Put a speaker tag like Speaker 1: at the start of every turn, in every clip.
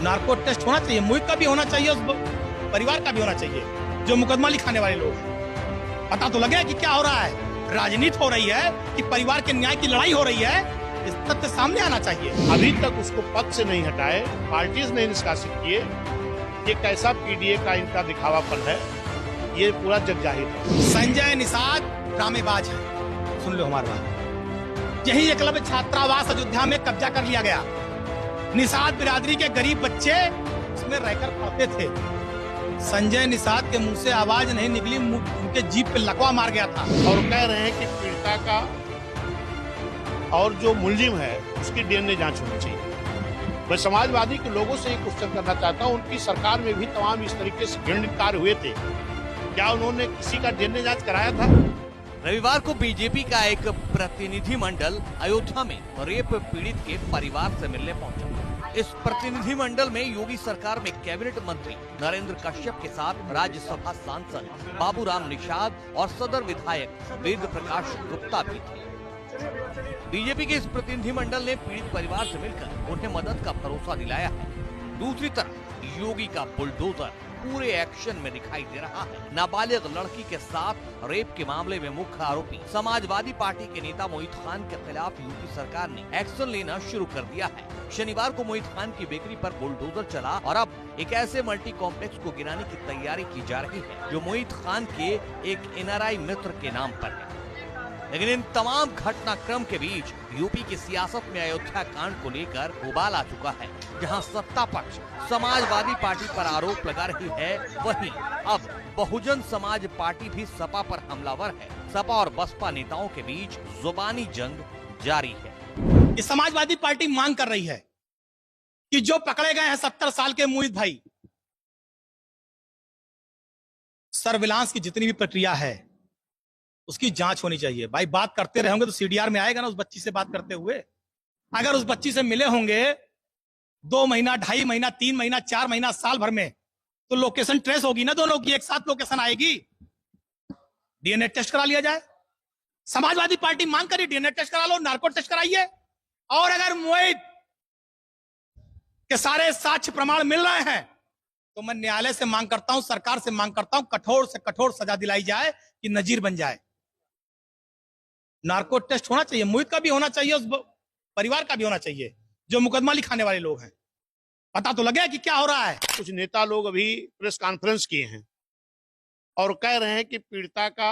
Speaker 1: Narco test होना चाहिए, मोहित का भी होना चाहिए, उस परिवार का भी होना चाहिए जो मुकदमा लिखाने वाले लोग हैं। पता तो लगे कि क्या हो रहा है, राजनीति हो रही है कि परिवार के न्याय की लड़ाई हो रही है, इस तथ्य सामने आना चाहिए।
Speaker 2: अभी तक उसको पद से नहीं हटाए, पार्टीज ने निष्कासित किए। ये कैसा पीडीए का इनका दिखावापन है, ये पूरा जग जाहिर है।
Speaker 1: संजय निषाद ड्रामेबाज है, सुन लो हमारी बात। यही एकलव्य छात्रावास अयोध्या में कब्जा कर लिया गया। निषाद बिरादरी के गरीब बच्चे उसमें रहकर पढ़ते थे। संजय निषाद के मुंह से आवाज नहीं निकली, उनके जीप पे लकवा मार गया था।
Speaker 2: और कह रहे हैं कि पीड़िता का और जो मुलजिम है उसकी डीएनए जांच होनी चाहिए। मैं समाजवादी के लोगों से एक क्वेश्चन करना चाहता हूं, उनकी सरकार में भी तमाम इस तरीके से घृणित कार्य हुए थे, क्या उन्होंने किसी का डीएनए जांच कराया था?
Speaker 3: रविवार को बीजेपी का एक प्रतिनिधि मंडल अयोध्या में रेप पीड़ित के परिवार से मिलने पहुंचा। इस प्रतिनिधि मंडल में योगी सरकार में कैबिनेट मंत्री नरेंद्र कश्यप के साथ राज्यसभा सांसद बाबूराम निषाद और सदर विधायक वेद प्रकाश गुप्ता भी थे। बीजेपी के इस प्रतिनिधि मंडल ने पीड़ित परिवार से मिलकर उन्हें मदद का भरोसा दिलाया है। दूसरी तरफ योगी का बुलडोजर पूरे एक्शन में दिखाई दे रहा है। नाबालिग लड़की के साथ रेप के मामले में मुख्य आरोपी समाजवादी पार्टी के नेता मोहित खान के खिलाफ यूपी सरकार ने एक्शन लेना शुरू कर दिया है। शनिवार को मोहित खान की बेकरी पर बुलडोजर चला और अब एक ऐसे मल्टी कॉम्प्लेक्स को गिराने की तैयारी की जा रही है जो मोहित खान के एक एनआरआई मित्र के नाम पर है। लेकिन इन तमाम घटनाक्रम के बीच यूपी की सियासत में अयोध्या कांड को लेकर उबाल आ चुका है। जहां सत्ता पक्ष समाजवादी पार्टी पर आरोप लगा रही है, वहीं अब बहुजन समाज पार्टी भी सपा पर हमलावर है। सपा और बसपा नेताओं के बीच जुबानी जंग जारी है।
Speaker 1: ये समाजवादी पार्टी मांग कर रही है कि जो पकड़े गए हैं 70 साल के मोहित भाई, सर्विलांस की जितनी भी प्रक्रिया है उसकी जांच होनी चाहिए। भाई बात करते रहेंगे तो सीडीआर में आएगा ना, उस बच्ची से बात करते हुए। अगर उस बच्ची से मिले होंगे 2 महीना, 2.5 महीना, 3 महीना, 4 महीना, साल भर में, तो लोकेशन ट्रेस होगी ना, दोनों की एक साथ लोकेशन आएगी। डीएनए टेस्ट करा लिया जाए। समाजवादी पार्टी मांग करी डीएनए टेस्ट करा लो, नार्को टेस्ट कराइए। और अगर मोहित के सारे साक्ष्य प्रमाण मिल रहे हैं तो मैं न्यायालय से मांग करता हूं, सरकार से मांग करता हूं, कठोर से कठोर सजा दिलाई जाए कि नजीर बन जाए। नार्को टेस्ट होना चाहिए, मोहित का भी होना चाहिए, उस परिवार का भी होना चाहिए जो मुकदमा लिखाने वाले लोग हैं। पता तो लगे कि क्या हो रहा है।
Speaker 2: कुछ नेता लोग अभी प्रेस कॉन्फ्रेंस किए हैं और कह रहे हैं कि पीड़िता का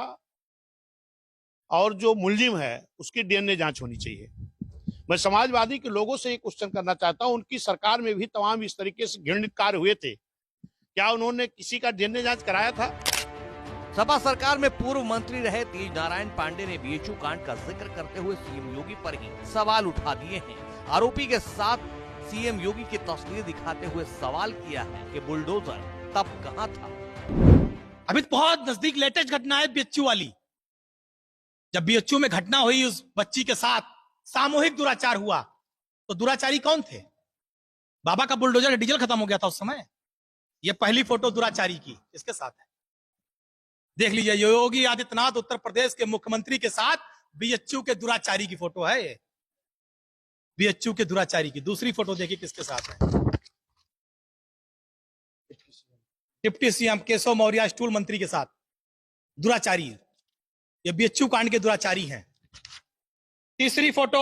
Speaker 2: और जो मुलजिम है उसकी डीएनए जांच होनी चाहिए। मैं समाजवादी के लोगों से एक क्वेश्चन करना चाहता हूं, उनकी सरकार में भी तमाम इस तरीके से घृणित कार्य हुए थे, क्या उन्होंने किसी का डीएनए जांच कराया था?
Speaker 3: सपा सरकार में पूर्व मंत्री रहे तेज नारायण पांडे ने बीएचयू कांड का जिक्र करते हुए सीएम योगी पर ही सवाल उठा दिए हैं। आरोपी के साथ सीएम योगी की तस्वीर दिखाते हुए सवाल किया है कि बुलडोजर तब कहां था।
Speaker 1: अभी बहुत नजदीक लेटेस्ट घटना है बीएचयू वाली। जब बीएचयू में घटना हुई, उस बच्ची के साथ सामूहिक दुराचार हुआ, तो दुराचारी कौन थे? बाबा का बुलडोजर डीजल खत्म हो गया था उस समय। ये पहली फोटो दुराचारी की इसके साथ है, देख लीजिए। योगी आदित्यनाथ उत्तर प्रदेश के मुख्यमंत्री के साथ बीएचयू के दुराचारी की फोटो है। ये बीएचयू के दुराचारी की दूसरी फोटो देखिए किसके साथ है। Deputy CM Keshav Maurya stool मंत्री के साथ दुराचारी। ये बीएचयू कांड के दुराचारी हैं। तीसरी फोटो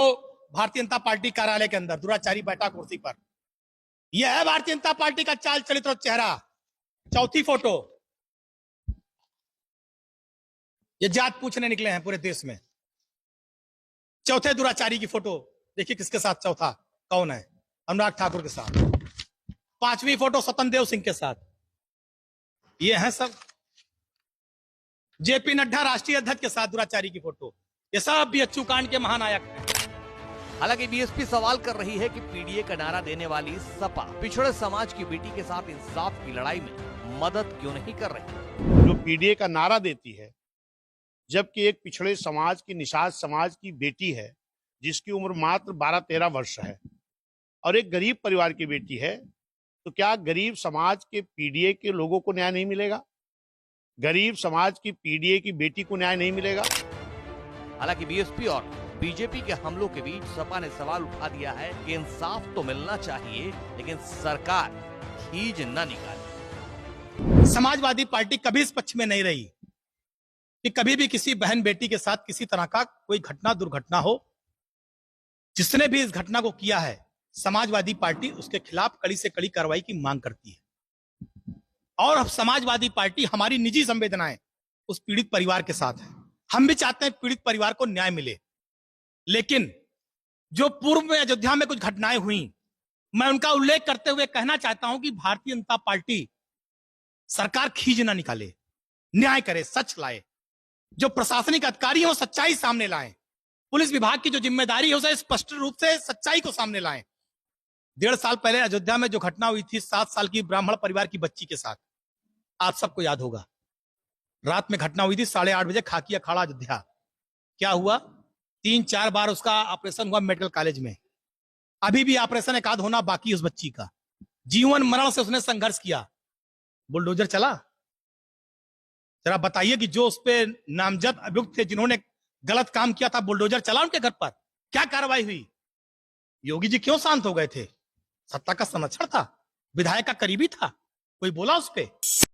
Speaker 1: भारतीय जनता पार्टी कार्यालय के अंदर दुराचारी बैठा कुर्सी पर। यह है भारतीय जनता पार्टी का चाल चरित्र और चेहरा। चौथी फोटो, ये जात पूछने निकले हैं पूरे देश में। चौथे दुराचारी की फोटो देखिए किसके साथ, चौथा कौन है? अनुराग ठाकुर के साथ। पांचवी फोटो स्वतंत्र देव सिंह के साथ। ये हैं सब जेपी नड्डा राष्ट्रीय अध्यक्ष के साथ दुराचारी की फोटो। ये सब बीएचयू कांड के महानायक हैं।
Speaker 3: हालांकि बीएसपी सवाल कर रही है कि पीडीए का नारा देने वाली सपा पिछड़े समाज की बेटी के साथ इंसाफ की लड़ाई में मदद क्यों नहीं कर रही।
Speaker 2: जो पीडीए का नारा देती है, जबकि एक पिछड़े समाज की, निषाद समाज की बेटी है जिसकी उम्र मात्र 12-13 वर्ष है और एक गरीब परिवार की बेटी है, तो क्या गरीब समाज के पीडीए के लोगों को न्याय नहीं मिलेगा? गरीब समाज की पीडीए की बेटी को न्याय नहीं मिलेगा?
Speaker 3: हालांकि बीएसपी और बीजेपी के हमलों के बीच सपा ने सवाल उठा दिया है कि इंसाफ तो मिलना चाहिए, लेकिन सरकार खींच न निकाले।
Speaker 1: समाजवादी पार्टी कभी इस पक्ष में नहीं रही कि कभी भी किसी बहन बेटी के साथ किसी तरह का कोई घटना दुर्घटना हो। जिसने भी इस घटना को किया है, समाजवादी पार्टी उसके खिलाफ कड़ी से कड़ी कार्रवाई की मांग करती है। और अब समाजवादी पार्टी हमारी निजी संवेदनाएं उस पीड़ित परिवार के साथ है। हम भी चाहते हैं पीड़ित परिवार को न्याय मिले, लेकिन जो पूर्व में अयोध्या में कुछ घटनाएं हुई, मैं उनका उल्लेख करते हुए कहना चाहता हूं कि भारतीय जनता पार्टी सरकार खींच ना निकाले, न्याय करे, सच लाए। जो प्रशासनिक अधिकारी हैं वो सच्चाई सामने लाएं। पुलिस विभाग की जो जिम्मेदारी है उसे स्पष्ट रूप से सच्चाई को सामने लाएं। 1.5 साल पहले अयोध्या में जो घटना हुई थी 7 साल की ब्राह्मण परिवार की बच्ची के साथ, आप सबको याद होगा। रात में घटना हुई थी 8:30 बजे, खाकी अखाड़ा अयोध्या। क्या हुआ? 3-4 बार उसका ऑपरेशन हुआ मेडिकल कॉलेज में। अभी भी ऑपरेशन एक आध होना बाकी उस बच्ची का। जीवन मरण से उसने संघर्ष किया। बुलडोजर चला? जरा बताइए कि जो उस पे नामजद अभियुक्त थे जिन्होंने गलत काम किया था, बुलडोजर चला उनके घर पर? क्या कार्रवाई हुई? योगी जी क्यों शांत हो गए थे? सत्ता का संरक्षण था, विधायक का करीबी था, कोई बोला उस पे?